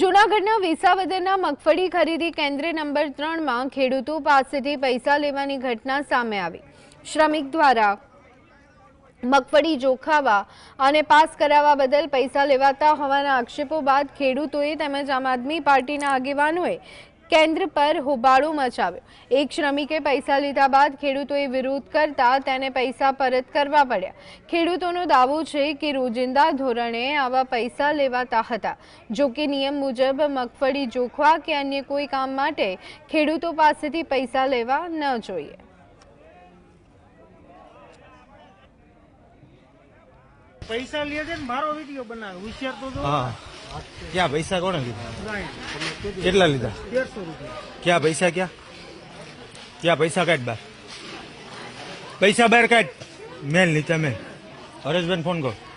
જૂનાગઢના વિસાવદરના મગફળી ખરીદી કેન્દ્ર નંબર 3 માં ખેડૂતો પાસેથી પૈસા લેવાની ઘટના સામે આવી। શ્રમિક દ્વારા મગફળી જોખાવા અને પાસ કરાવવા બદલ પૈસા લેવાતા હોવાના આક્ષેપો બાદ ખેડૂતોએ તેમજ આમ આદમી પાર્ટીના આગેવાનોએ केंद्र पर होबाळो मचाव्यो। एक श्रमिके पैसा लीधा बाद खेडूतोए विरोध करता तेने पैसा परत करवा पड्या। खेडूतोनो दावो छे के रोजिंदा धोरणे आवा पैसा लेवाता हता। जो के नियम मुजब मगफળી जोखवा के अन्य कोई काम माटे खेडूतो पासेथी पैसा लेवा न जोईए। पैसा लिए थे मारो वीडियो बनावे होशियार तो जो हां क्या पैसा कोने लीधा કેટલા લીધા 150 રૂપિયા क्या पैसा क्या पैसा काट बार पैसा बार काट मेल नीचे मेल हरेशबेन फोन करो।